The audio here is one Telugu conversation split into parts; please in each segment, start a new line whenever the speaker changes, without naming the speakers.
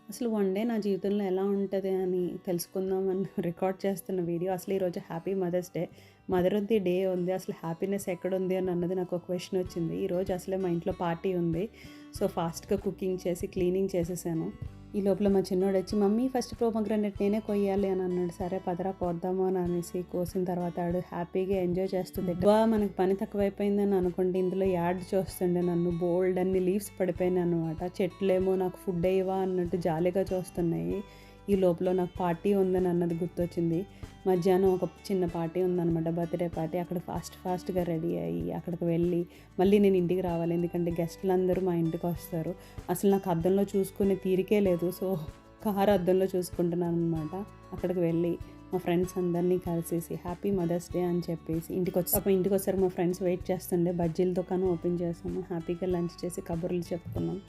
అసలు వన్ డే నా జీవితంలో ఎలా ఉంటది అని తెలుసుకుందామని రికార్డ్ చేస్తున్న వీడియో. అసలు ఈరోజు happy mother's day. Mother of the day ఉంది. అసలు హ్యాపీనెస్ ఎక్కడుంది అని అన్నది నాకు ఒక క్వెషన్ వచ్చింది. ఈరోజు అసలే మా ఇంట్లో పార్టీ ఉంది. సో, ఫాస్ట్‌గా కుకింగ్ చేసి, క్లీనింగ్ చేసేసాను. ఈ లోపల మా చిన్నోడొచ్చి, "మమ్మీ ఫస్ట్ పోమోగ్రానేట్ నేనే కొయ్యాలి" అని అన్నాడు. సరే పదరా కోద్దాము అని అనేసి కోసిన తర్వాత ఆడు హ్యాపీగా ఎంజాయ్ చేస్తుంది. అబ్బా! మనకు పని తక్కువైపోయిందని అనుకుంటే ఇందులో యాడ్ చూస్తుండే నన్ను బోలెడన్ని లీవ్స్ పడిపోయినాయనమాట. చెట్లేమో నాకు ఫుడ్ ఎయ్యవా అన్నట్టు జాలీగా చూస్తున్నాయి. ఈ లోపల నాకు పార్టీ ఉందని అన్నది గుర్తొచ్చింది. మధ్యాహ్నం ఒక చిన్న పార్టీ ఉందనమాట, బర్త్‌డే పార్టీ. అక్కడ ఫాస్ట్‌గా రెడీ అయ్యి అక్కడికి వెళ్ళి మళ్ళీ నేను ఇంటికి రావాలి. ఎందుకంటే గెస్టులందరూ మా ఇంటికొస్తారు. అసలు నాకు అద్దంలో చూసుకునే తీరికే లేదు. సో, కారు అద్దంలో చూసుకుంటున్నాననమాట. అక్కడికి వెళ్ళి మా ఫ్రెండ్స్ అందరినీ కలిసేసి హ్యాపీ మదర్స్ డే అని చెప్పేసి ఇంటికొచ్చాక మా ఫ్రెండ్స్ వెయిట్ చేస్తుండే. బజ్జీల దుకాణం ఓపెన్ చేసాము. హ్యాపీగా లంచ్ చేసి కబుర్లు చెప్పుకున్నాం.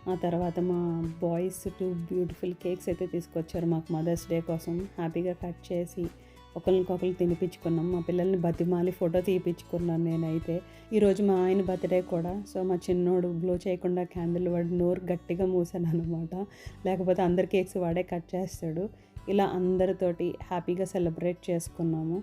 ఆ తర్వాత మా బాయ్స్ 2 బ్యూటిఫుల్ కేక్స్ అయితే తీసుకొచ్చారు మాకు మదర్స్ డే కోసం. హ్యాపీగా కట్ చేసి ఒకళ్ళకొకళ్ళు తినిపించుకున్నాం. మా పిల్లల్ని బతిమాలి ఫోటో తీపిచ్చుకున్నాను నేనైతే. ఈరోజు మా ఆయన బర్త్‌డే కూడా. సో, మా చిన్నోడు బ్లో చేయకుండా క్యాండిల్ వాడు నోరు గట్టిగా మూసాననమాట. లేకపోతే అందరి కేక్స్ వాడే కట్ చేస్తాడు. ఇలా అందరితోటి హ్యాపీగా సెలబ్రేట్ చేసుకున్నాము.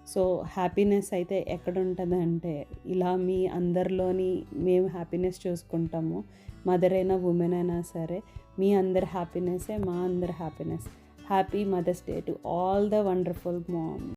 సో, హ్యాపీనెస్ అయితే ఎక్కడుంటదంటే ఇలా మీ అందరిలోని మేము హ్యాపీనెస్ చూసుకుంటాము. మదర్ అయినా, వుమెన్ అయినా సరే మీ అందరి హ్యాపీనెస్సే మా అందరి happiness. Happy mother's day to all the wonderful ma'am.